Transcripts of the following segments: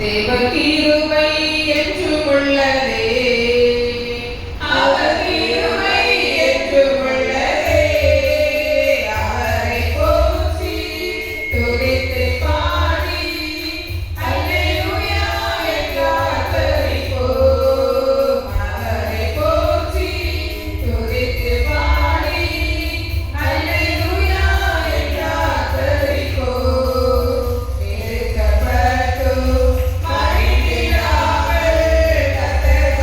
தேவ கிருபை என்றும் உள்ளதே, அவர் கிருபை என்றும் உள்ளதே. அவரை போற்றி துதித்து பாடி அல்லேலூயா என்று ஆர்ப்பரிப்போம். அவரை போற்றி துதித்து பாடி அல்லேலூயா என்று ஆர்ப்பரிப்போம். இழுக்கப்பட்டும் மறித்திடாமல் கர்த்தர்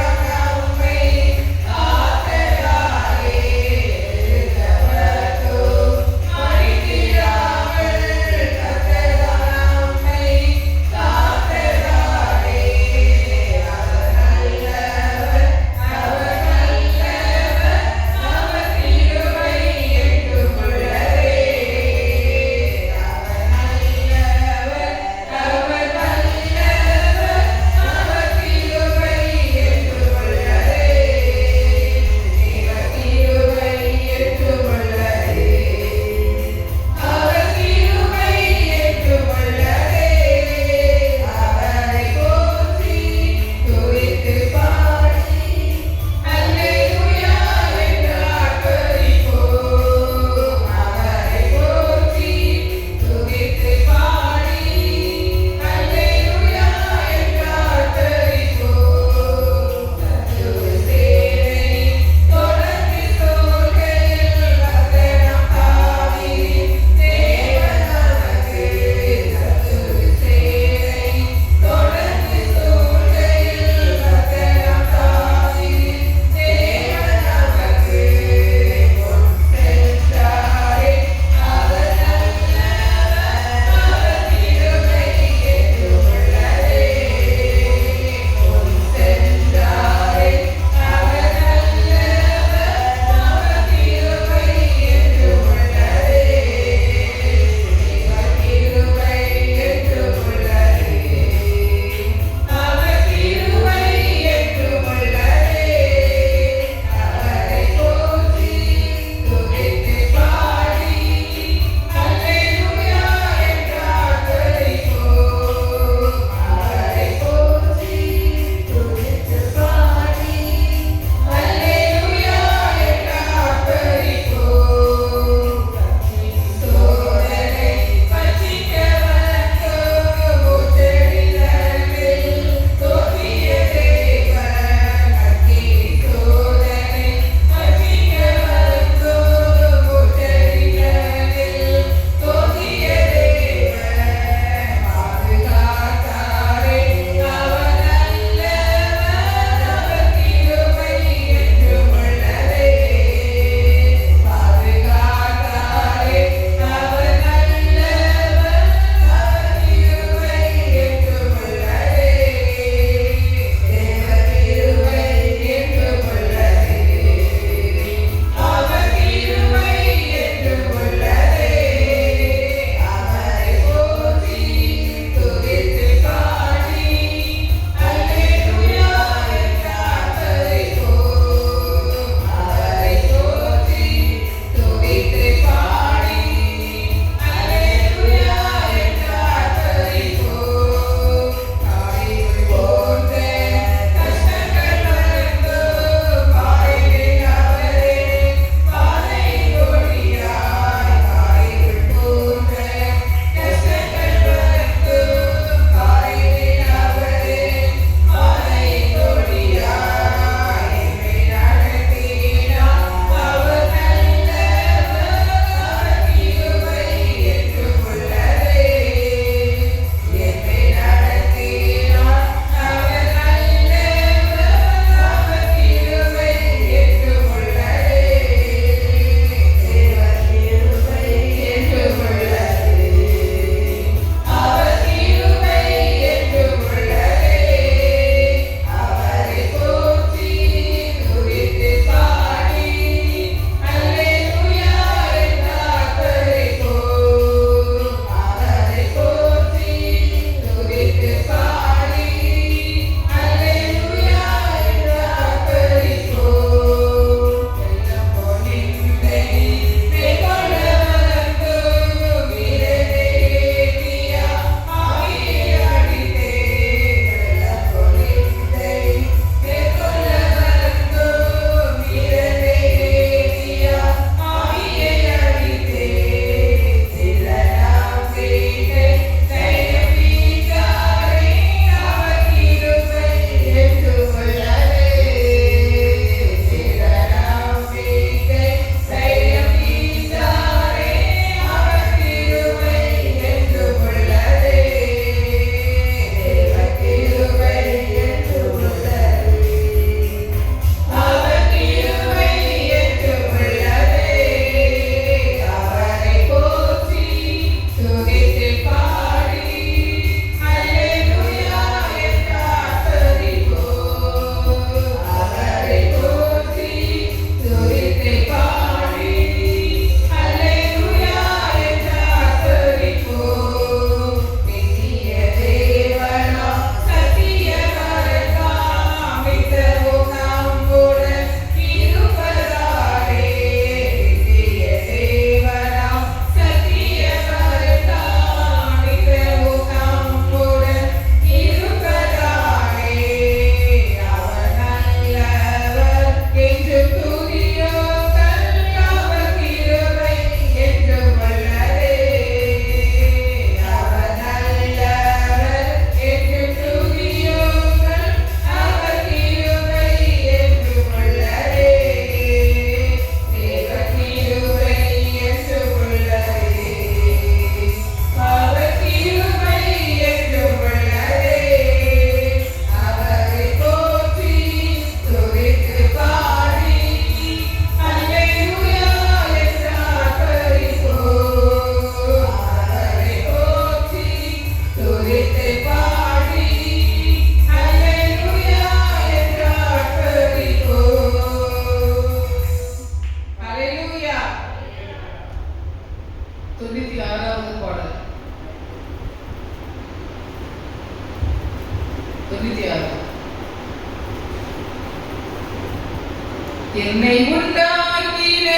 என்னை உண்டாக்கின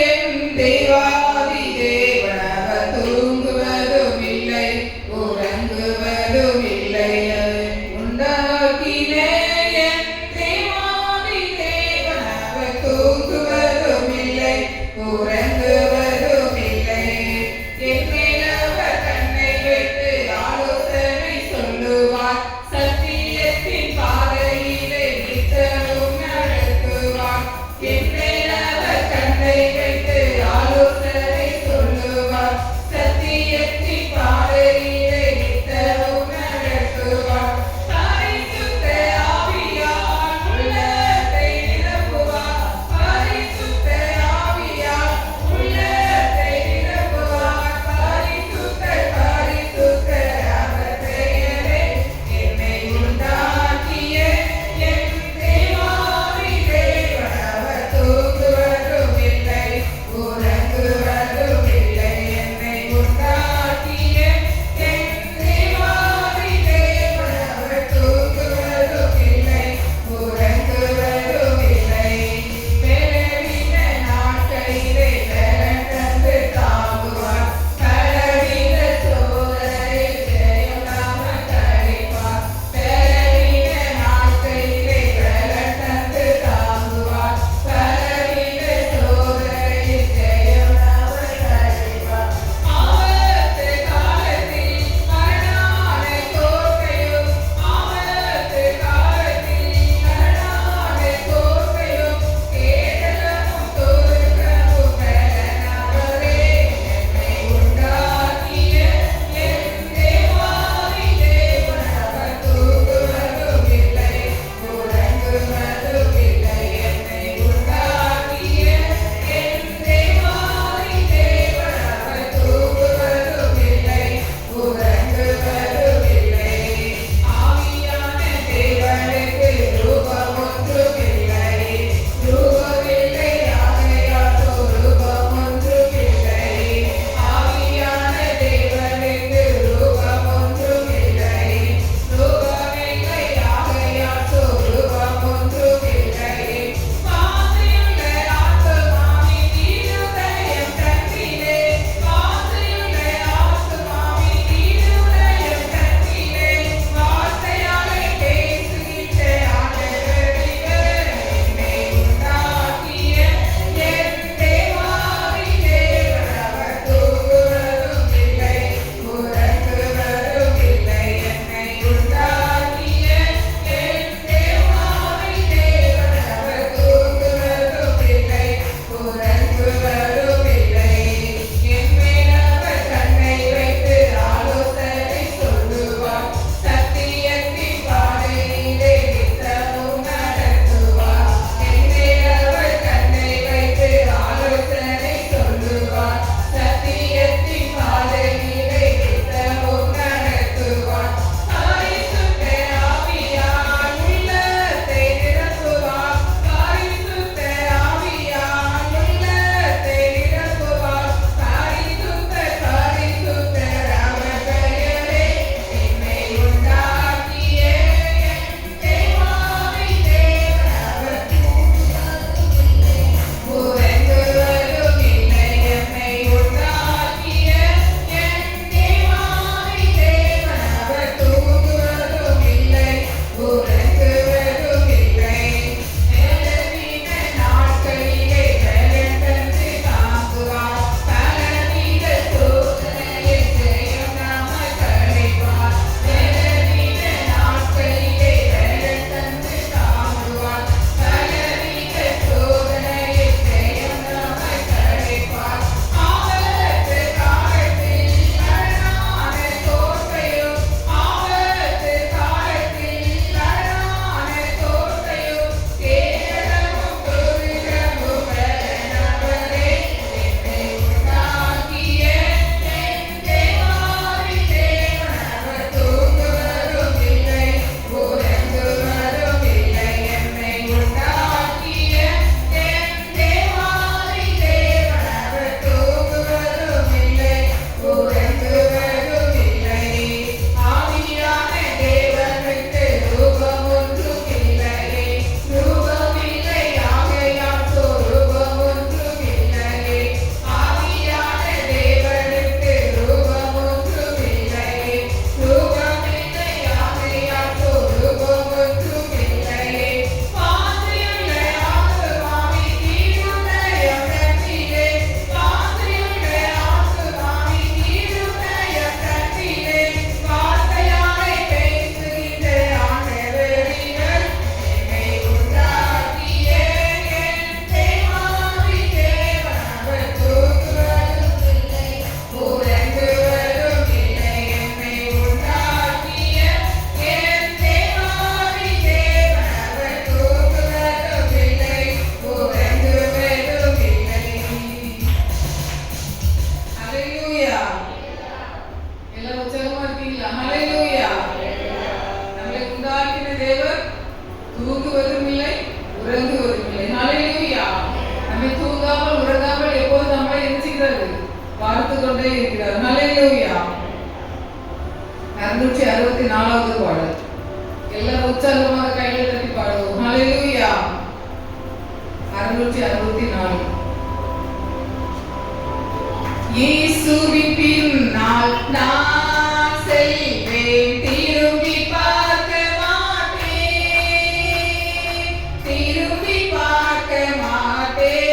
என் தேவாதி தேவன் அவர் தூங்குவதும் இல்லை உறங்குவதும் இல்லை. உண்டாக்கின என் தேவாதி தேவன் அவர் தூங்குவதும் இல்லை உறங்குவதும் இல்லை. என் மேல் அவர் கண்ணை வைத்து ஆலோசனை சொல்லுவார், சத்தியத்தின் பாதையிலே நித்தமும் நடத்துவார். என் மேல் அவர் கண்ணை வைத்து ஆலோசனை 664வது பாடல். எல்லாரும் உற்சாகமாக கைகளை தட்டி பாடுவோம். ஹalleluya. 664. இயேசுவின் பின்னால் நான் செல்வேன், திரும்பி பார்க்க மாட்டேன், திரும்பி பார்க்க மாட்டேன்.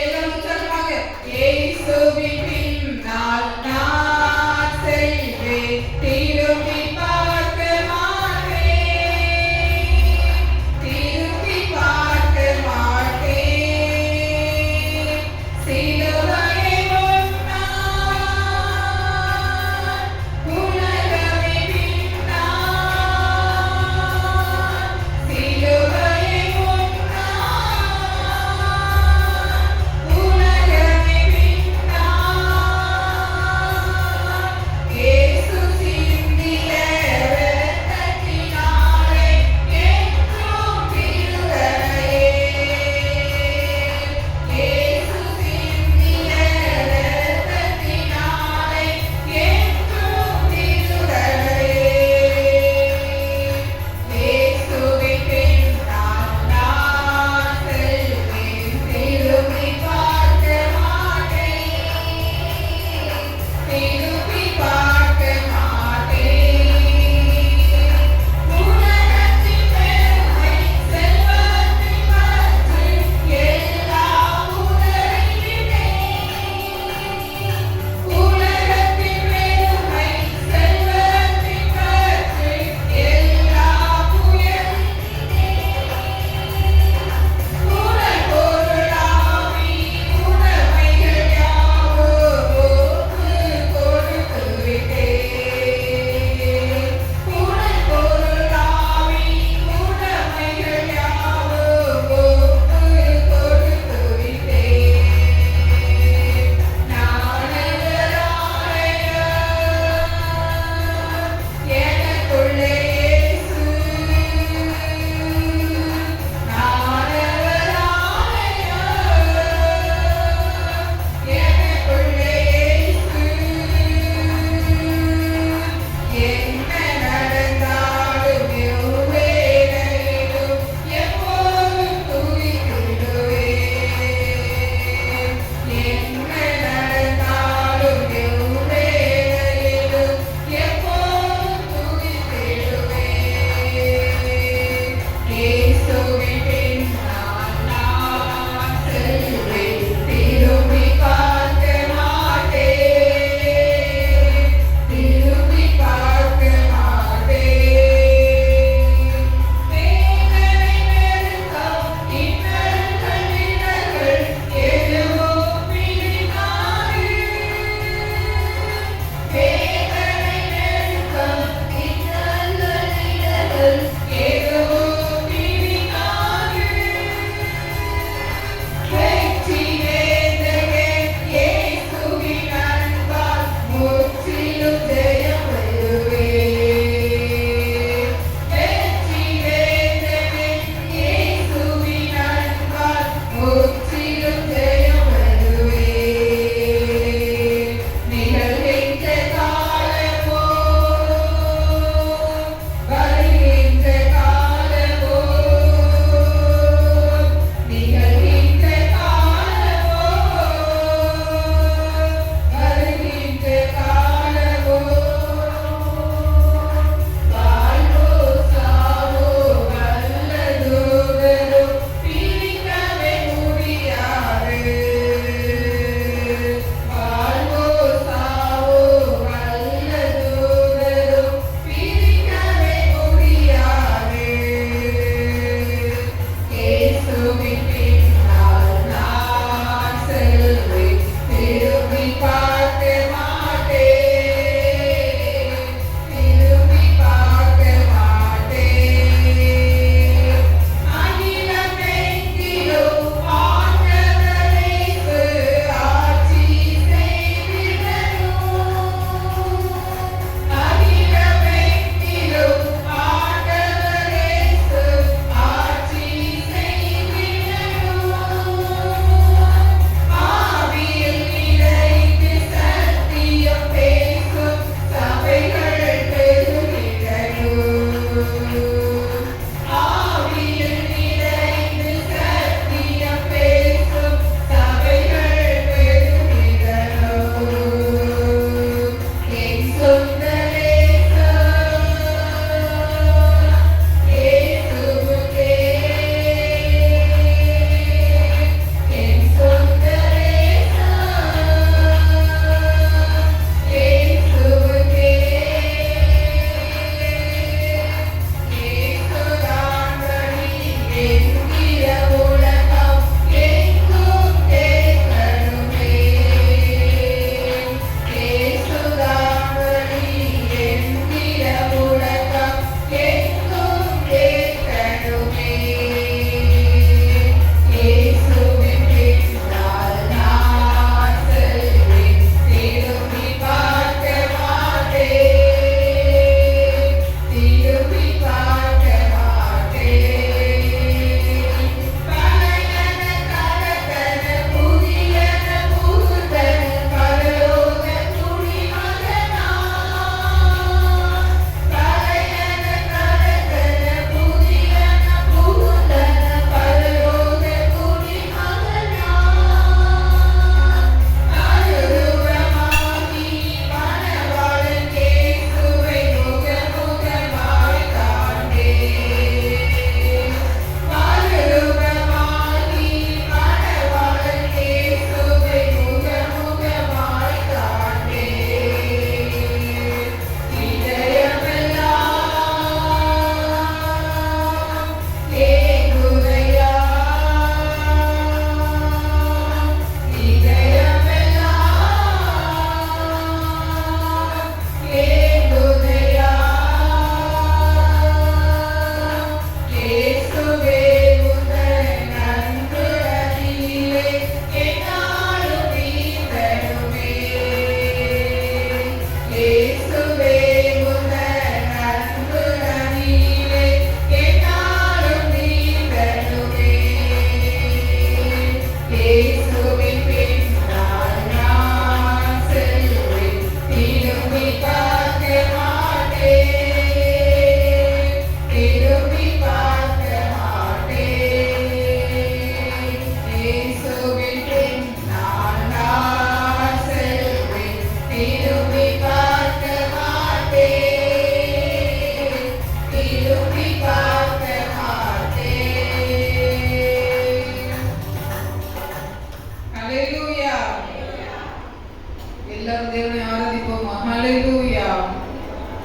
எல்லாம் உற்சாகமாக. இயேசுவின் பின்னால் நான் செல்வேன், திரும்பி பார்க்க மாட்டேன், திரும்பி பார்க்க மாட்டேன். சிலுவையை முன்னால்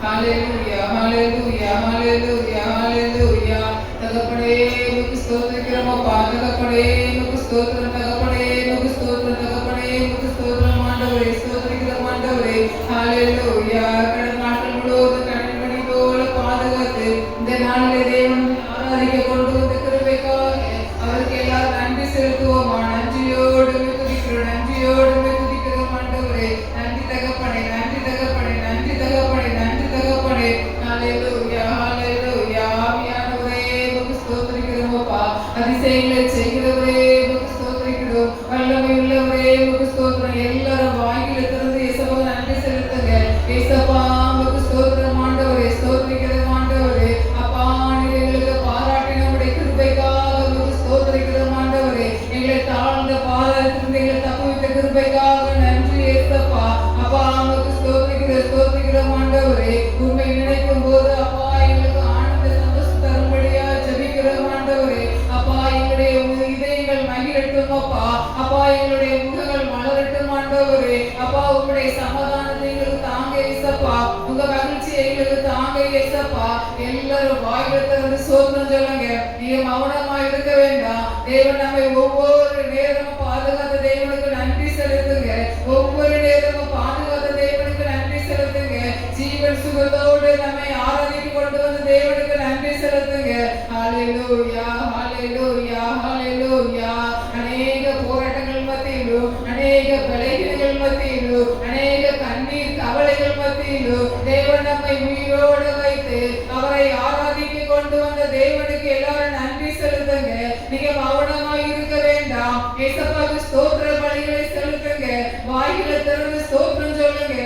ஹalleluya ஹalleluya ஹalleluya ஹalleluya. தகப்பனே உமக்கு ஸ்தோத்திரிக்கிறோம் அப்பா. தகப்பனே உமக்கு ஸ்தோத்திரம். தகப்பனே உமக்கு ஸ்தோத்திரம். தகப்பனே உமக்கு ஸ்தோத்திரம் ஆண்டவரே. ஸ்தோத்திரிக்கிறோம் ஆண்டவரே. ஹalleluya. கடந்த நாட்கள் முழுவதும் கண்மணி போல பாதுகாத்து இந்த நாளிலே தேவன் ஆராதிக்க கொண்டு வந்த கிருபைக்காக அவருக்கு எல்லாரும் நன்றி செலுத்துவோமா. நன்றியோடு துதிக்கிறோம். நன்றியோடு துதிக்கிறோம் ஆண்டவரே. நன்றி தகப்பனே. நன்றி தகப்பனே. நன்றி தகப்பனே. நன்றி தகப்பனே. ஹalleluya ஹalleluya. ஆவியானவரே உமக்கு ஸ்தோத்திரிக்கிறோம் அப்பா. அதிசயங்களை செய்கிறவரே உமக்கு ஸ்தோத்திரிக்கிறோம். வல்லமை உள்ளவரே உமக்கு ஸ்தோத்திரம். எல்லாரும் வாயில திறந்து இயேசுவுக்கு நன்றி செலுத்துங்க. இயேசுப்பா உமக்கு ஸ்தோத்திரம் ஆண்டவரே. ஸ்தோத்திரிக்கிறோம் ஆண்டவரே. அப்பா நீர் எங்களுக்கு பாராட்டின உம்முடைய கிருபைக்காக உமக்கு ஸ்தோத்திரிக்கிறோம் ஆண்டவரே. எங்களை தாழ்ந்த பாதாளத்திலிருந்து எங்களை தப்புவித்த கிருபைக்காக நன்றி இயேசுப்பா. அப்பா உமக்கு ஸ்தோத்திரிக்கிறோம். ஸ்தோத்திரிக்கிறோம் ஆண்டவரே. உம்மை நினைக்கும் போது அப்பா எங்களுக்கு ஆனந்த சந்தோஷம் தரும்படியா ஜெபிக்கிறோம் ஆண்டவரே. அப்பா எங்களுடைய இதயங்கள் மகிழட்டும் அப்பா. அப்பா எங்களுடைய முகங்கள் மலரட்டும் ஆண்டவரே. அப்பா உங்களுடைய சமாதானத்தை எங்களுக்கு தாங்க இயேசுப்பா. உங்க மகிழ்ச்சியை எங்களுக்கு தாங்க இயேசுப்பா. எல்லாரும் வாயில திறந்து ஸ்தோத்திரம் சொல்லுங்க. நீங்க மௌனமா இருக்க வேண்டாம். தேவன் நம்மை ஒவ்வொரு நேரமும் பாதுகாத்த தேவனுக்கு நன்றி செலுத்துங்க. ஒவ்வொரு நேரமும் பாதுகாத்த தேவனுக்கு நன்றி செலுத்துங்க. ஜீவன் சுகத்தோடு நம்மை ஆராதிக்க கொண்டு வந்த தேவனுக்கு நன்றி செலுத்துங்க. ஹalleluya ஹalleluya ஹalleluya. அநேக போராட்டங்கள் மத்தியிலும் அநேக பலகீனங்கள் மத்தியிலும் அநேக கண்ணீர் கவலைகள் மத்தியிலும் தேவன் நம்மை உயிரோடு வைத்து அவரை ஆராதிக்க கொண்டு வந்த தேவனுக்கு எல்லாரும் நன்றி செலுத்துங்க. நீங்க மௌனமாய் இருக்க வேண்டாம். இயேசுவுக்கு ஸ்தோத்திர பலிகளை செலுத்துங்க. வாயில திறந்து ஸ்தோத்திரம் சொல்லுங்க.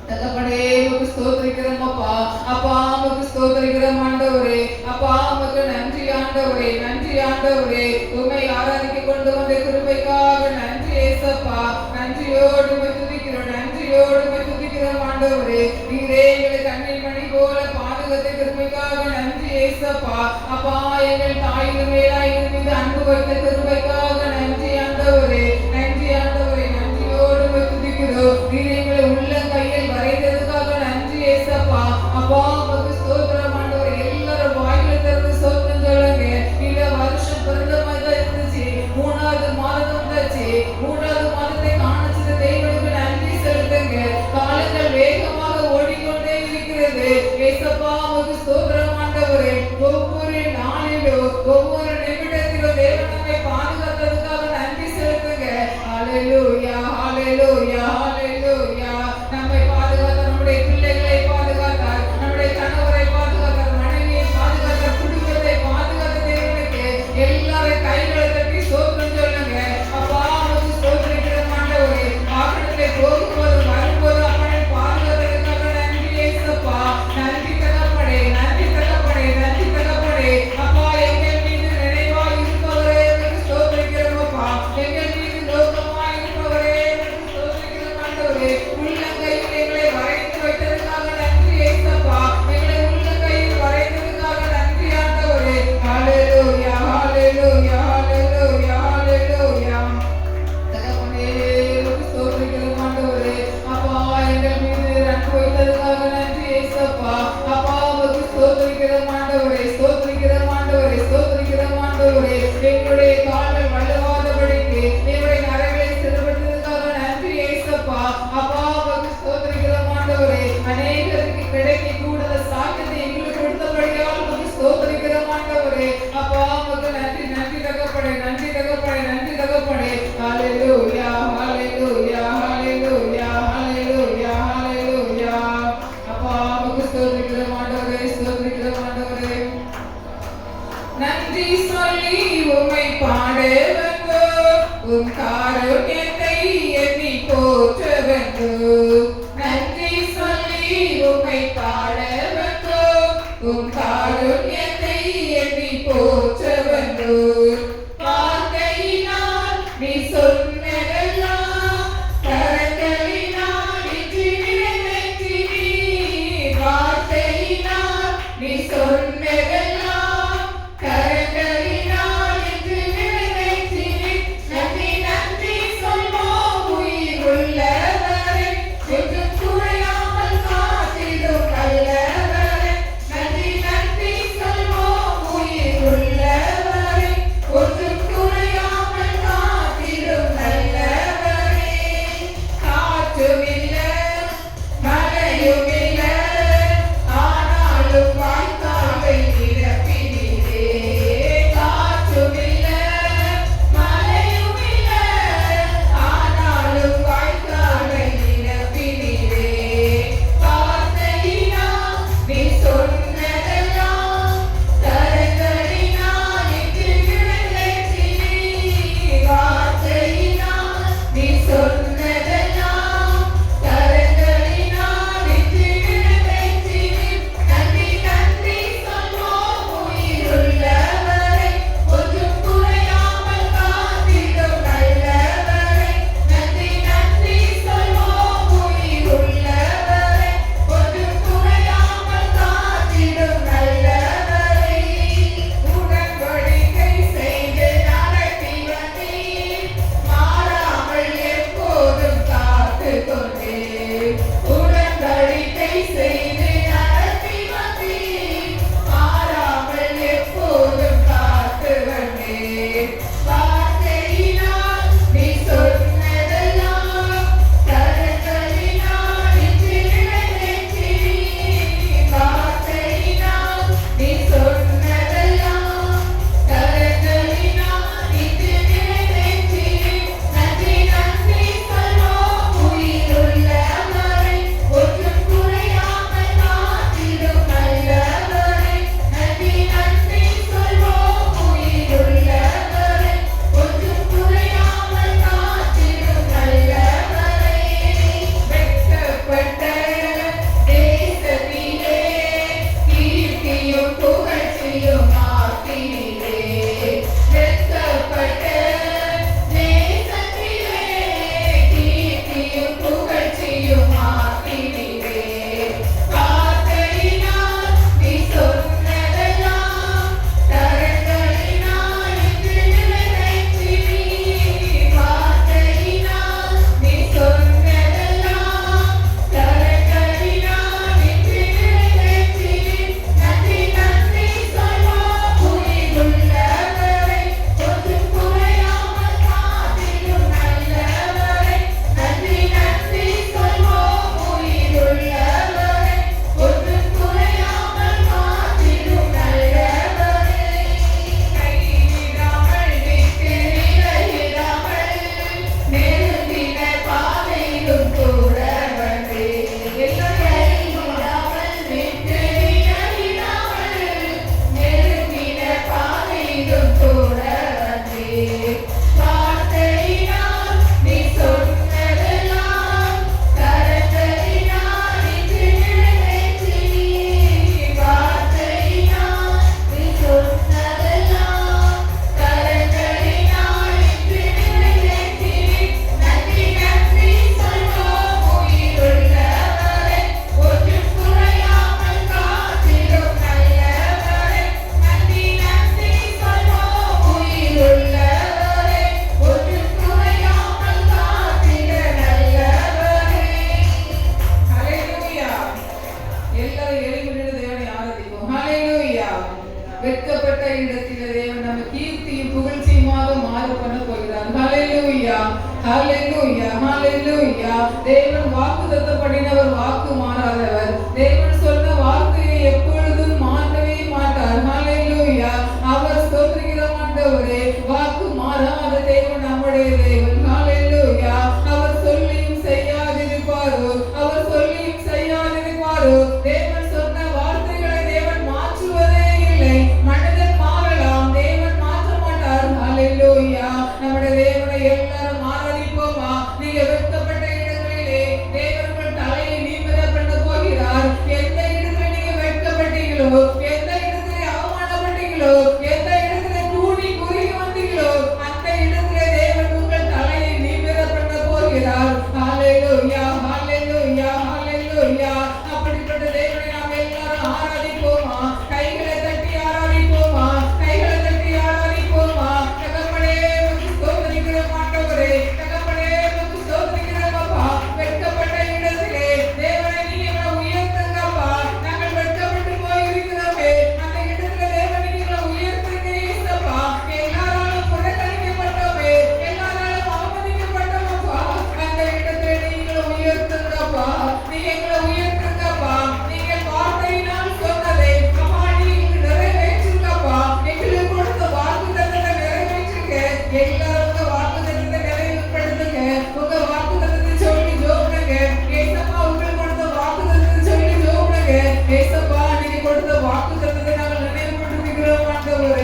தகப்பனே உமக்கு ஸ்தோத்திரிக்கிறோம் அப்பா. அப்பா உமக்கு ஸ்தோத்திரிக்கிறோம் ஆண்டவரே. அப்பா உமக்கு நன்றி ஆண்டவரே. நன்றி ஆண்டவரே. உம்மை ஆராதிக்க கொண்டு வந்த கிருபைக்காக நன்றி இயேசுப்பா. நன்றியோடு துதிக்கிறோம். நன்றியோடு துதிக்கிறோம் ஆண்டவரே. நீரே எங்களுக்கு கண்ணில் மணி போல பாதுகாத்த கிருபைக்காக நன்றி இயேசுப்பா. அப்பா எங்கள் தாயின் மேலாய் இருந்து அன்பு வைத்த கிருபைக்காக நன்றி ஆண்டவரே. நன்றி ஆண்டவரே. நன்றியோடு துதிக்கிறோம். நீர் எங்களை உள்ளங்கையில் வரைந்ததுக்காக நன்றி இயேசுப்பா. அப்பா உமக்கு ஸ்தோத்திரம் ஆண்டவரே. எல்லாரும் வாயில திறந்து ஸ்தோத்திரம் சொல்லுங்க. இந்த வருஷம் பிறந்த மாதிரி இருந்துச்சு. 3வது மாதம் வந்தாச்சு. 3வது மாதத்தை காணச்சித தேவனுக்கு நன்றி செலுத்துங்க. காலங்கள் வேகமாக ஓடிக்கொண்டே இருக்கிறது. இயேசுப்பா உமக்கு ஸ்தோத்திரம் ஆண்டவரே. ஒவ்வொரு நாளிலும் ஒவ்வொரு நிமிடத்திலும் தேவன் நம்மை பாதுகாத்ததுக்காக நன்றி செலுத்துங்க. ஹalleluya ஹalleluya ஹalleluya. நம்மை பாதுகாத்தார். நம்முடைய பிள்ளைகளை பாதுகாத்தார். நம்முடைய கணவரை பாதுகாத்தார். மனைவியை பாதுகாத்தார். குடும்பத்தை பாதுகாத்த தேவனுக்கு எல்லாரும் கைகளை தட்டி ஸ்தோத்திரம் சொல்லுங்க. அப்பா உமக்கு ஸ்தோத்திரிக்கிறோம் ஆண்டவரே. வாகனத்திலே போகும்போது வரும்போது அவனை பாதுகாத்ததுக்காக நன்றி இயேசுப்பா. நன்றி தகப்பனே. நன்றி தகப்பனே. நன்றி தகப்பனே. அப்பா எங்கள் மீது நினைவாய் இருப்பவரே உமக்கு ஸ்தோத்திரிக்கிறோம் அப்பா. எங்கள் மீது நோக்கமாய் இருப்பவரே உமக்கு ஸ்தோத்திரிக்கிறோம் ஆண்டவரே. உள்ளங்கையில் எங்களை வரைந்து வைத்ததுக்காக நன்றி இயேசுப்பா. எங்களை உள்ளங்கையில் வரைந்ததுக்காக நன்றி ஆண்டவரே. ஹalleluya ஹalleluya ஹalleluya ஹalleluya. தகப்பனே உமக்கு ஸ்தோத்திரிக்கிறோம் ஆண்டவரே. அப்பா எங்கள் மீது அன்பு வைத்ததுக்காக நன்றி இயேசுப்பா. அப்பா உமக்கு ஸ்தோத்திரிக்கிறோம் ஆண்டவரே. ஸ்தோத்திரிக்கிறோம் ஆண்டவரே. ஸ்தோத்திரிக்கிறோம் ஆண்டவரே. எங்களுடைய கால்கள் வலுவாதபடிக்கு எங்களுடைய நரங்களை சிறுபடுத்ததுக்காக நன்றி இயேசுப்பா. அப்பா உமக்கு ஸ்தோத்திரிக்கிறோம் ஆண்டவரே. அநேகருக்கு கிடைக்க கூடாத சாக்கியத்தை எங்களுக்கு கொடுத்தபடியால் உமக்கு ஸ்தோத்திரிக்கிறோம் ஆண்டவரே. அப்பா உமக்கு நன்றி. நன்றி தகப்பனே. நன்றி தகப்பனே. நன்றி தகப்பனே. ஹalleluya ஹalleluya ஹalleluya ஹalleluya ஹalleluya. அப்பா உமக்கு ஸ்தோத்திரிக்கிறோம் ஆண்டவரே. ஸ்தோத்திரிக்கிறோம் ஆண்டவரே. நன்றி சொல்லி உம்மை பாட வந்தோம். உம் காருண்யத்தை எண்ணி போற்ற வந்தோம். நன்றி சொல்லி உம்மை பாட வந்தோம். உம் காருண்யத்தை எண்ணி போற்ற வந்தோம். வார்த்தையினால் நீ சொன்னதெல்லாம் கரங்களினால் இன்று நிறைவேற்றினீர். வார்த்தையினால் நீ சொன்னதெல்லாம் கரங்களினால் இன்று நிறைவேற்றினீர். நன்றி நன்றி சொல்வோம் உயிர் உள்ளவரை. என்றும் குறையாமல் காத்திடும்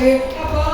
ஆண்டவரே. அப்பா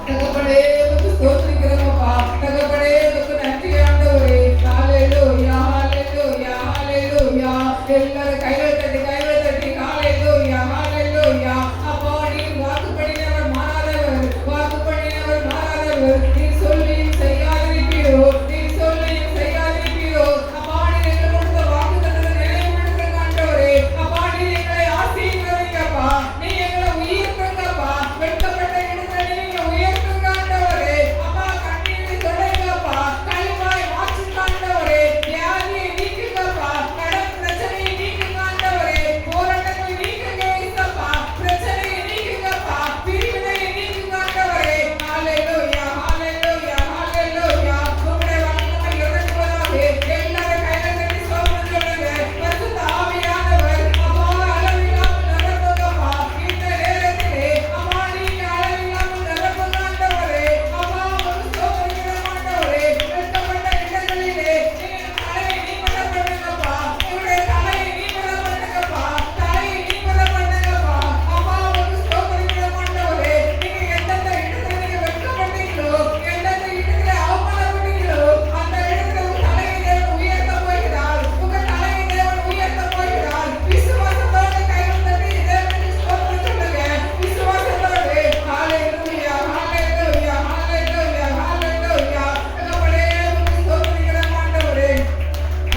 தகப்பனே உமக்கு ஸ்தோத்திரிக்கிறோமப்பா. தகப்பனே உமக்கு நன்றி ஆண்டவரே. ஹalleluya ஹalleluya ஹalleluya. எல்லாரும் கைகள் தட்டி ஹalleluya ஹalleluya. அப்பா நீர் வாக்குப்படினவர் மாறாதவர், வாக்குப்படினவர் மாறாதவர். நீர் சொல்லியும் செய்யாதிருப்பீரோ, நீர் சொல்லியும் செய்யாதிருப்பீரோ. அப்பா நீர் எங்களுக்கு கொடுத்த வாக்குத்தத்தத்தை நினைவுபடுத்துங்க ஆண்டவரே. அப்பா நீர் எங்களை ஆசீர்வதிங்கப்பா. நீ எங்களை உயர்த்துங்கப்பா. வெட்கப்பட்ட இடத்துல நீங்க உயர்த்துங்க ஆண்டவரே. அப்பா கண்ணீரை தொடைங்கப்பா. களிமாய் மாற்றுங்க ஆண்டவரே. வியாதியை நீக்குங்கப்பா. கடன் பிரச்சனையை நீக்குங்க ஆண்டவரே. போராட்டங்களை நீக்குங்க இயேசுப்பா. பிரச்சனையை நீக்குங்கப்பா. பிரிவினையை நீக்குங்க ஆண்டவரே. ஹalleluya ஹalleluya ஹalleluya. உம்முடைய வல்லமை இறங்குவதாக. எல்லாரும் கைகளை தட்டி ஸ்தோத்திரம் சொல்லுங்க. பரிசுத்த ஆவியானவர் அப்பா அளவில்லாமல் நிரப்புங்கப்பா. இந்த நேரத்திலே அப்பா நீங்க அளவில்லாமல் நிரப்புங்க ஆண்டவரே. அப்பா உமக்கு ஸ்தோத்திரிக்கிறோம் ஆண்டவரே. வெட்கப்பட்ட இடங்களிலே நீங்க தலையை நிமிர்த்த பண்ணுங்கப்பா. உங்களுடைய தலையை நிமிர்த்த பண்ணுங்கப்பா. தலையை நிமிர்த்த பண்ணுங்கப்பா. அப்பா உமக்கு ஸ்தோத்திரிக்கிறோம் ஆண்டவரே. நீங்க எந்தெந்த இடத்துல நீங்க வெட்கப்பட்டீங்களோ, எந்தெந்த இடத்துல அவமானப்பட்டீங்களோ, அந்த இடத்துல உங்க தலையை தேவன் உயர்த்த போகிறார். உங்க தலையை தேவன் உயர்த்த போகிறார். விசுவாசத்தோடு கைகள் தட்டி தேவனுக்கு ஸ்தோத்திரம் சொல்லுங்க. விசுவாசத்தோடு ஹalleluya ஹalleluya ஹalleluya ஹalleluya. தகப்பனே உமக்கு ஸ்தோத்திரிக்கிறோம் ஆண்டவரே.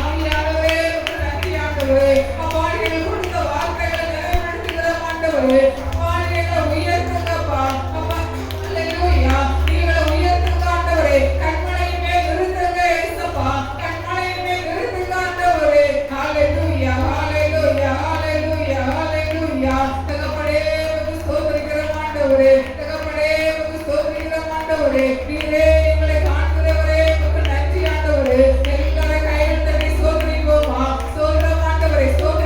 ஆவியானவரே உமக்கு நன்றி ஆண்டவரே. அப்பா நீர் கொடுத்த வார்த்தைகளை நிறைவேற்றுகிறோம் ஆண்டவரே. அப்பா நீர் உயர்த்துங்கப்பா. அப்பா ஹalleluya நீங்களை உயர்த்துங்க ஆண்டவரே. கண்மலையின் மேல் நிறுத்துங்க இயேசுப்பா. கண்மலையின் மேல் நிறுத்துங்க ஆண்டவரே. ஹalleluya ஹalleluya ஹalleluya ஹalleluya. தகப்பனே உமக்கு ஸ்தோத்திரிக்கிறோம் ஆண்டவரே. தகப்பனே உமக்கு ஸ்தோத்திரிக்கிறோம் ஆண்டவரே. நீரே எங்களை காண்கிறவரே உமக்கு நன்றி ஆண்டவரே. எல்லாரும் கைகள் தட்டி ஸ்தோத்திரிப்போமா. ஸ்தோத்திரம் ஆண்டவரே. ஸ்தோத்திரம்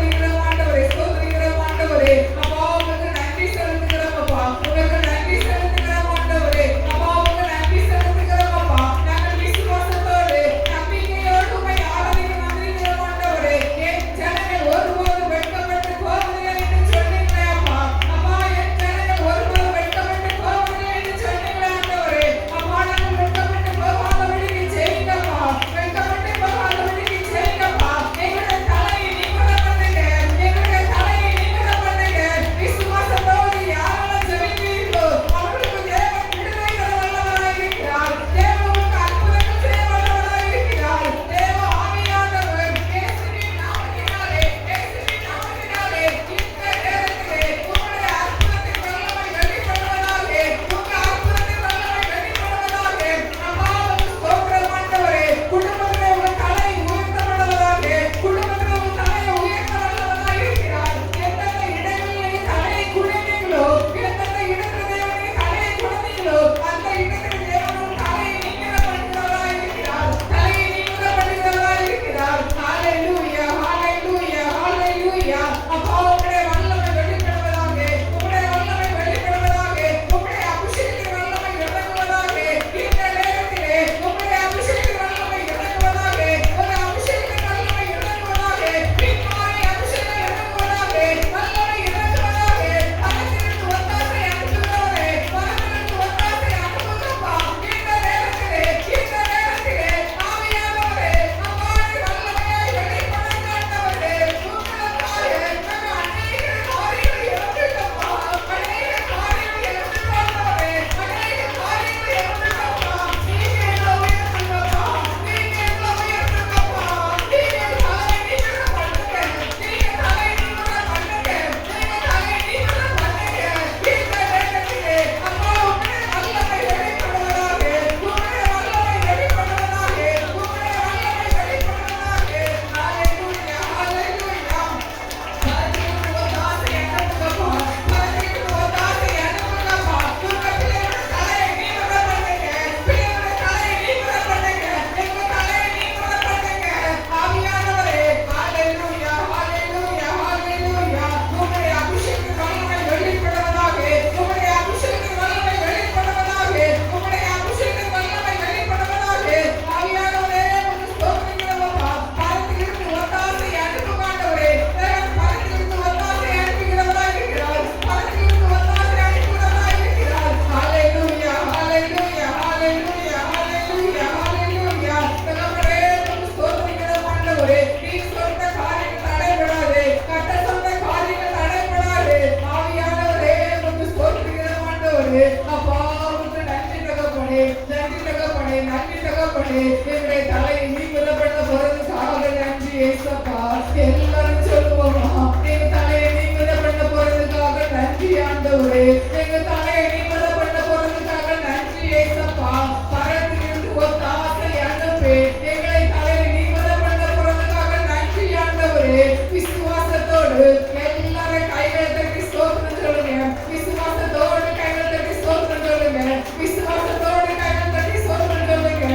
ஆண்டவரே. எங்க தலையை நிமிர்ந்து பண்ண போறதுக்காக நன்றி ஏசப்பா. பரத்திலிருந்து ஒத்தாசை அனுப்பி எங்களை தலையை நிமிர்ந்து பண்ண போறதுக்காக நன்றி ஆண்டவரே. விசுவாசத்தோடு எல்லாரும் கைகளை தட்டி ஸ்தோத்திரம் சொல்லுங்க. விசுவாசத்தோடு கைகளை தட்டி ஸ்தோத்திரம் சொல்லுங்க. விசுவாசத்தோடு கைகளை தட்டி ஸ்தோத்திரம் சொல்லுங்க.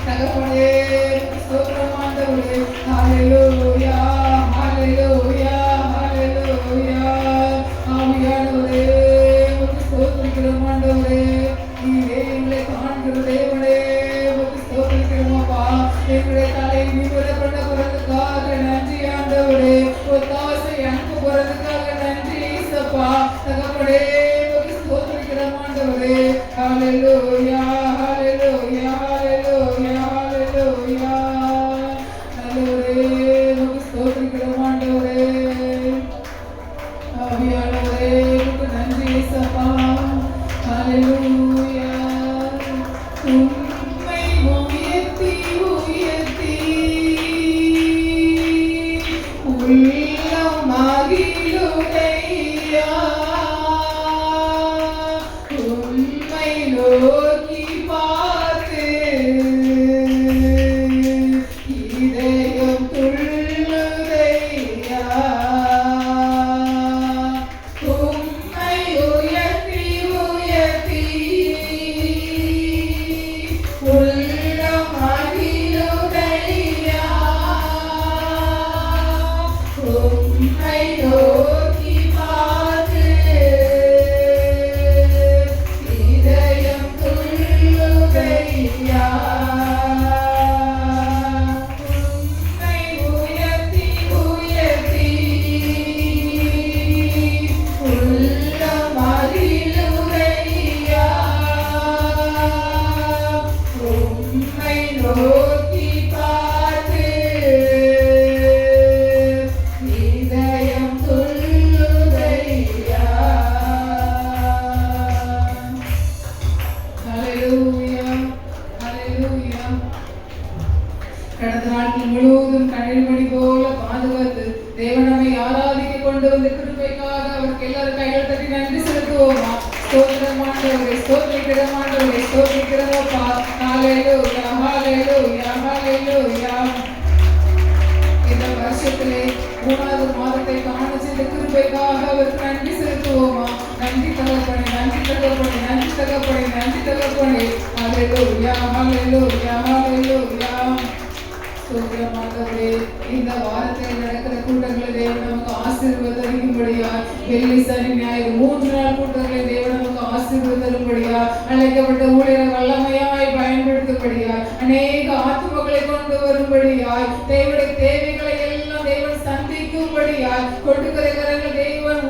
தகப்பனே ஸ்தோத்திரம் ஆண்டவரே. ஹalleluya ஹalleluya ஹalleluya. ஆவியானவரே உமக்கு ஸ்தோத்திரிக்கிறோம் ஆண்டவரே. நீரே எங்களை காண்கிற தேவனே உமக்கு ஸ்தோத்திரிக்கிறோம் அப்பா. எங்களை தலை நிமிர பண்ண போறதுக்காக நன்றி ஆண்டவரே. ஒத்தாசை அனுப்ப போறதுக்காக நன்றி ஏசப்பா. தகப்பனே உமக்கு ஸ்தோத்திரிக்கிறோம் ஆண்டவரே. ஹalleluya ஹalleluya ஹalleluya ஹalleluya. ஆண்டவரே உமக்கு ஸ்தோத்திரிக்கிறோம் ஆண்டவரே. ஆவியானவரே உமக்கு நன்றி ஏசப்பா. ஹalleluya. உம்மை உயர்த்தி உயர்த்தி உள்ளம் மகிழுதையா. உம்மை நோக்கி பார்த்து இதயம் துள்ளுதையா. உம்மை உயர்த்தி உயர்த்தி உள்ளம் மகிழுதையா. உம்மை நோக்கி பார்த்து இதயம் துள்ளுதையா. உம்மை உயர்த்தி உயர்த்தி உள்ளம் மகிழுதையா. உம்மை நோக்கி பார்த்து இதயம் துள்ளுதையா. ஹalleluya ஹalleluya. கடந்த நாட்கள் முழுவதும் கண்ணீர் மணி போல பாதுகாத்து தேவன் நம்மை ஆராதிக்க கொண்டு வந்த கிருபைக்காக அவருக்கு எல்லாரும் கைகள் தட்டி நன்றி செலுத்துவோமா. ஸ்தோத்திரம் ஆண்டவரே. ஸ்தோத்திரிக்கிறோம் ஆண்டவரே. ஸ்தோத்திரிக்கிறோம் அப்பா. ஹalleluya ஹalleluya ஹalleluya. இந்த வருஷத்திலே 3வது மாதத்தை காண செய்த கிருபைக்காக அவருக்கு நன்றி செலுத்துவோமா. நன்றி தகப்பனே நன்றி தகப்பனே நன்றி தகப்பனே நன்றி தகப்பனே. ஹalleluya ஹalleluya ஹalleluya. ஸ்தோத்திரம் ஆண்டவரே. இந்த வாரத்தில் நடக்கிற கூட்டங்களை தேவன் நமக்கு ஆசீர்வதிக்கும்படியா. வெள்ளி சனி ஞாயிறு 3 நாள் கூட்டங்களை தேவன் நமக்கு ஆசீர்வதிக்கும்படியா. அழைக்கப்பட்ட ஊழியரை வல்லமையாய் பயன்படுத்தும்படியா. அநேக ஆத்துமக்களை கொண்டு வரும்படியாய். தேவனுடைய தேவைகளை எல்லாம் தேவன் சந்திக்கும்படியாய். கொடுக்கிற கரங்கள் தேவன்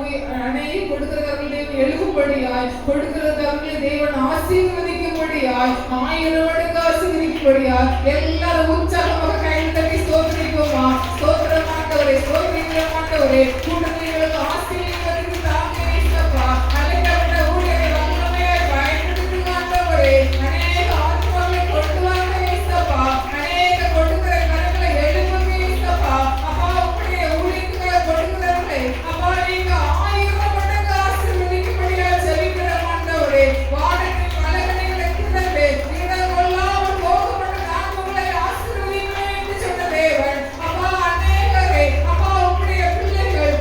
அநேக கொடுக்கிற கரங்கள் தேவன் எழுகும்படியாய். கொடுக்கிற கரங்களை தேவன் ஆசீர்வதிக்கும்படியாய். 1000 மடங்கு ஆசீர்வதிக்கும்படியாய். எல்லாரும் உற்சாகமாக கையில் தட்டி ஸ்தோத்திரிப்போமா. ஸ்தோத்திரம் ஆண்டவரே. ஸ்தோத்திரிக்கிறோம் ஆண்டவரே. கூட்டங்களுக்கு ஆசீர்வதிக்கு தாங்க ஏசப்பா. அழைக்கப்பட்ட ஊழியரை வல்லமையாய் பயன்படுத்துங்க ஆண்டவரே. அநேக ஆத்துமக்களை கொண்டு வாங்க ஏசப்பா. அநேக கொடுக்கிற கரங்களை எழுப்புங்க ஏசப்பா. அப்பா உம்முடைய ஊழியர்களை கொடுக்கிறவர்களை அப்பா நீங்க 1000 மடங்கு ஆசீர்வதிக்கும்படியாய் ஜெபிக்கிறோம் ஆண்டவரே. வானத்தின் மலைகளை கிடந்து நீங்கள் கொள்ளாமல் போகப்பட்ட நான் உங்களை ஆசீர்வதிப்பேன் என்று சொன்ன தேவன். அப்பா அநேகரை அப்பா உம்முடைய பிள்ளைகள்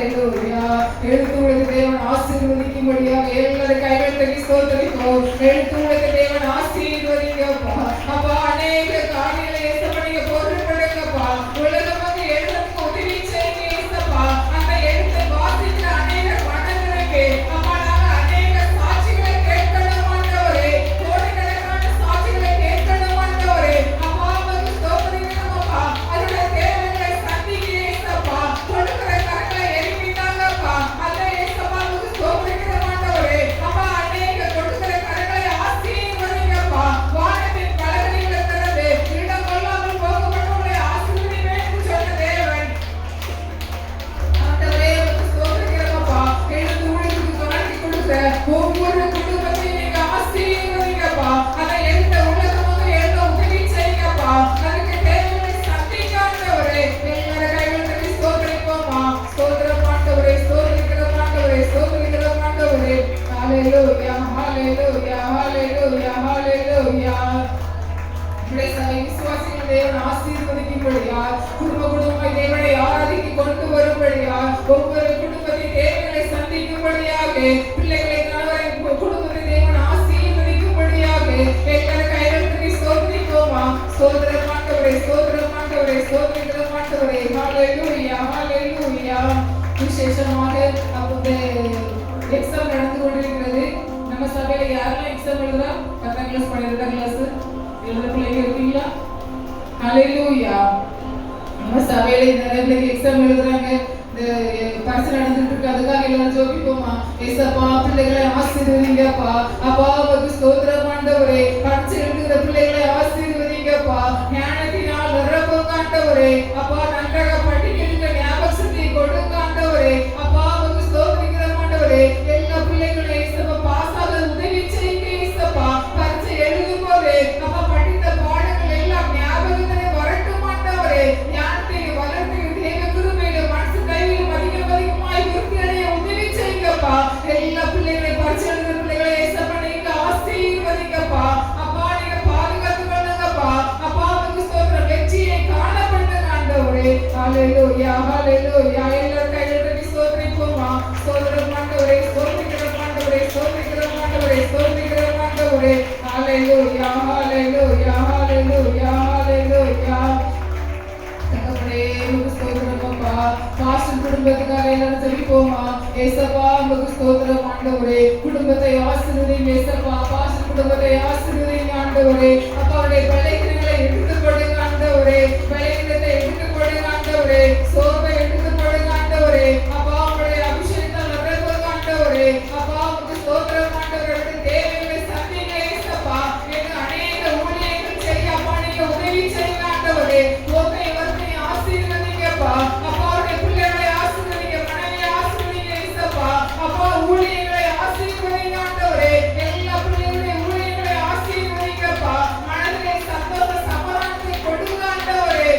ஹalleluya. எழுத்துள்ளது தேவன் ஆசீர்வதிக்கும்படியாக எல்லாரும் கைகள் தட்டி ஸ்தோத்திரிப்போம். எழுத்துள்ளது தேவன் ஆசீர்வதிங்கப்பா. அப்பா அநேக காரியங்களை ஏசப்பா நீங்க பொறுப்படுங்கப்பா. உலகமாக எழுதுறதுக்கு உதவி செய்யுங்க ஏசப்பா. அந்த எழுத்தை வாசிக்கிற அநேக மனங்களுக்கு அப்பா நாங்க அநேக சாட்சிகளை கேட்கணும் ஆண்டவரே. கோடிக்கணக்கான சாட்சிகளை கேட்கணும் ஆண்டவரே. அப்பா உமக்கு ஸ்தோத்திரிக்கிறோமப்பா. அதோட தேவைகளை சந்திங்க ஏசப்பா. கொடுக்கிற கரங்களை எழுப்பிட்டாங்கப்பா. அந்த ஏசப்பா உமக்கு ஸ்தோத்திரிக்கிறோம் ஆண்டவரே. அப்பா அநேக கொடுக்கிற கரங்களை ஆசீர்வதிங்கப்பா. வானத்தின் பலகணிகளை திறந்து இடம் கொள்ளாமல் போகப்பட்டவர்களை ஆசீர்வதிப்பேன் சொன்ன தேவன் ஆண்டவரே உமக்கு ஸ்தோத்திரிக்கிறோமப்பா. எழுந்து ஊழியத்துக்கு காட்டி கொடுக்கிற ஒவ்வொரு குடும்பத்தையும் நீங்க ஆசீர்வதிங்கப்பா. அதை எழுந்த உலகமாக எழுத உதவி செய்யுங்கப்பா. அதுக்கு தேவைகளை சந்திங்க ஆண்டவரே. எல்லாரும் கைகள் தட்டி ஸ்தோத்திரிப்போமா. ஸ்தோத்திரம் ஆண்டவரே, ஸ்தோத்திரிக்கிறோம் ஆண்டவரே, ஸ்தோத்திரிக்கிறோம் ஆண்டவரே. ஹalleluya, ஹalleluya, ஹalleluya, ஹalleluya. நம்முடைய சபை விசுவாசிகள் தேவன் ஆசீர்வதிக்கும்படியா, குடும்பமாய் தேவனை ஆராதிக்க கொண்டு வரும்படியா, ஒவ்வொரு குடும்பத்தின் தேவைகளை சந்திக்கும்படியாக, பிள்ளைகளை கணவரை குடும்பத்தை தேவன் ஆசீர்வதிக்கும்படியாக, எல்லாரும் கைகள் தட்டி ஸ்தோத்திரிப்போமா. ஸ்தோத்திரம் ஆண்டவரே, ஸ்தோத்திரம் ஆண்டவரே, ஸ்தோத்திரிக்கிறோம் ஆண்டவரே. ஹalleluya, ஹalleluya. விசேஷமாக அப்போ எக்ஸாம் நடந்து கொண்டிருக்கிறது. நம்ம சபையில யாரெல்லாம் எக்ஸாம் எழுதுறா? 10ஆம் கிளாஸ் 12ஆம் கிளாஸ் எழுதுற பிள்ளைங்க இருக்கீங்களா? ஹalleluya. நம்ம சபையில நிறைய பிள்ளைங்க எக்ஸாம் எழுதுறாங்க. இந்த பரிசு நடந்துட்டு இருக்கு. அதுக்காக எல்லாரும் ஜெபிப்போமா. ஏசப்பா பிள்ளைகளை ஆசீர்வதிங்கப்பா. அப்பா உமக்கு ஸ்தோத்திரம் ஆண்டவரே. பரிசு எழுதுகிற பிள்ளைகளை ஆசீர்வதிங்கப்பா. ஞானத்தினால் நிரப்புங்க ஆண்டவரே. அப்பா நன்றாக படிக்கிறதுக்கு ஞாபக சக்தி கொடுங்க ஆண்டவரே. அப்பா உமக்கு ஸ்தோத்திரிக்கிறோம் ஆண்டவரே. எல்லா பிள்ளைகளையும் ஏசப்பா பாஸ் ஆக உதவி செய்யுங்க ஏசப்பா. பரிசு எழுதும் போது அப்பா படித்த பாடங்கள் எல்லாம் ஞாபகத்திலே வரட்டும் ஆண்டவரே. ஞானத்தை வளர்த்து தேவ கிருபையில மனசு கையிலும் அதிகமாய் விருத்தி அடைய உதவி செய்யுங்கப்பா. எல்லா பிள்ளைகளையும் பரிசு எழுதுகிற பிள்ளைகளை ஏசப்பா நீங்க ஆசீர்வதிங்கப்பா. அப்பா நீங்க பாதுகாத்து கொள்ளுங்கப்பா. அப்பா உமக்கு ஸ்தோத்திரம். வெற்றியை காண பண்ணுங்க ஆண்டவரே. ஹalleluya, ஹalleluya. எல்லாரும் கைகளை தட்டி ஸ்தோத்திரிப்போமா. ஸ்தோத்திரம் ஆண்டவரே, ஸ்தோத்திரிக்கிறோம் ஆண்டவரே, ஸ்தோத்திரிக்கிறோம் ஆண்டவரே, ஸ்தோத்திரிக்கிறோம் ஆண்டவரே. ஹalleluya, ஹalleluya, ஹalleluya, ஹalleluya. தகப்பனே உமக்கு ஸ்தோத்திரமப்பா. பாஸ்டர் குடும்பத்துக்காக எல்லாரும் ஜெபிப்போமா. ஏசப்பா உமக்கு ஸ்தோத்திரம் ஆண்டவரே. குடும்பத்தை ஆசீர்வதிங்க ஏசப்பா. பாஸ்டர் குடும்பத்தை ஆசீர்வதிங்க ஆண்டவரே. அப்பாவுடைய பலகீனங்களை எடுத்து போடுங்க ஆண்டவரே. பலகீனத்தை எடுத்து போடுங்க ஆண்டவரே. சோர்வை எடுத்து போடுங்க ஆண்டவரே. அப்பா உங்களுடைய அபிஷேகத்தால் நிரப்புங்க ஆண்டவரே. அப்பா உமக்கு ஸ்தோத்திரம் ஆண்டவரே. தேவைகளை சந்திங்க ஏசப்பா. எனக்கு அநேக ஊழியங்கள் செய்ய அப்பா நீங்க உதவி செய்யுங்க ஆண்டவரே. ஒத்தை வர்த்தை ஆசீர்வதிங்கப்பா. அப்பாவுடைய பிள்ளைகளை ஆசீர்வதிங்க, மனைவியை ஆசீர்வதிங்க ஏசப்பா. அப்பா ஊழியங்களை ஆசீர்வதிங்க ஆண்டவரே. எல்லா பிள்ளைகளுடைய ஊழியங்களை ஆசீர்வதிங்கப்பா. மனதிலே சந்தோஷ சமாதானத்தை கொடுங்க ஆண்டவரே.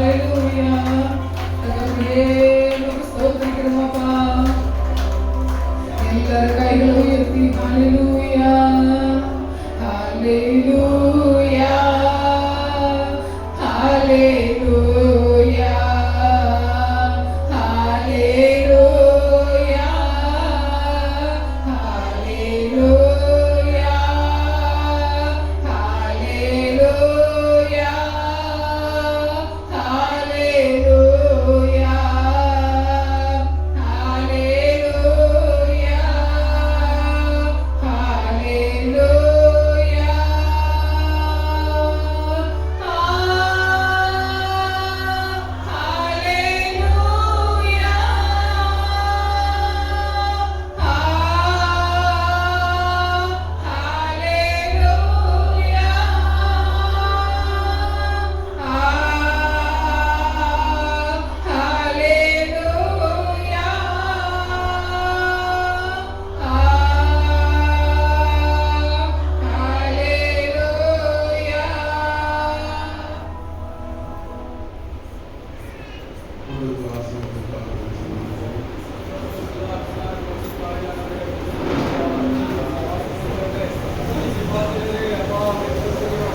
ஹalleluya தகப்பனே உமக்கு ஸ்தோத்திரிக்கிறோம் அப்பா எல்லாரும் கைகளை உயர்த்தி ஹalleluya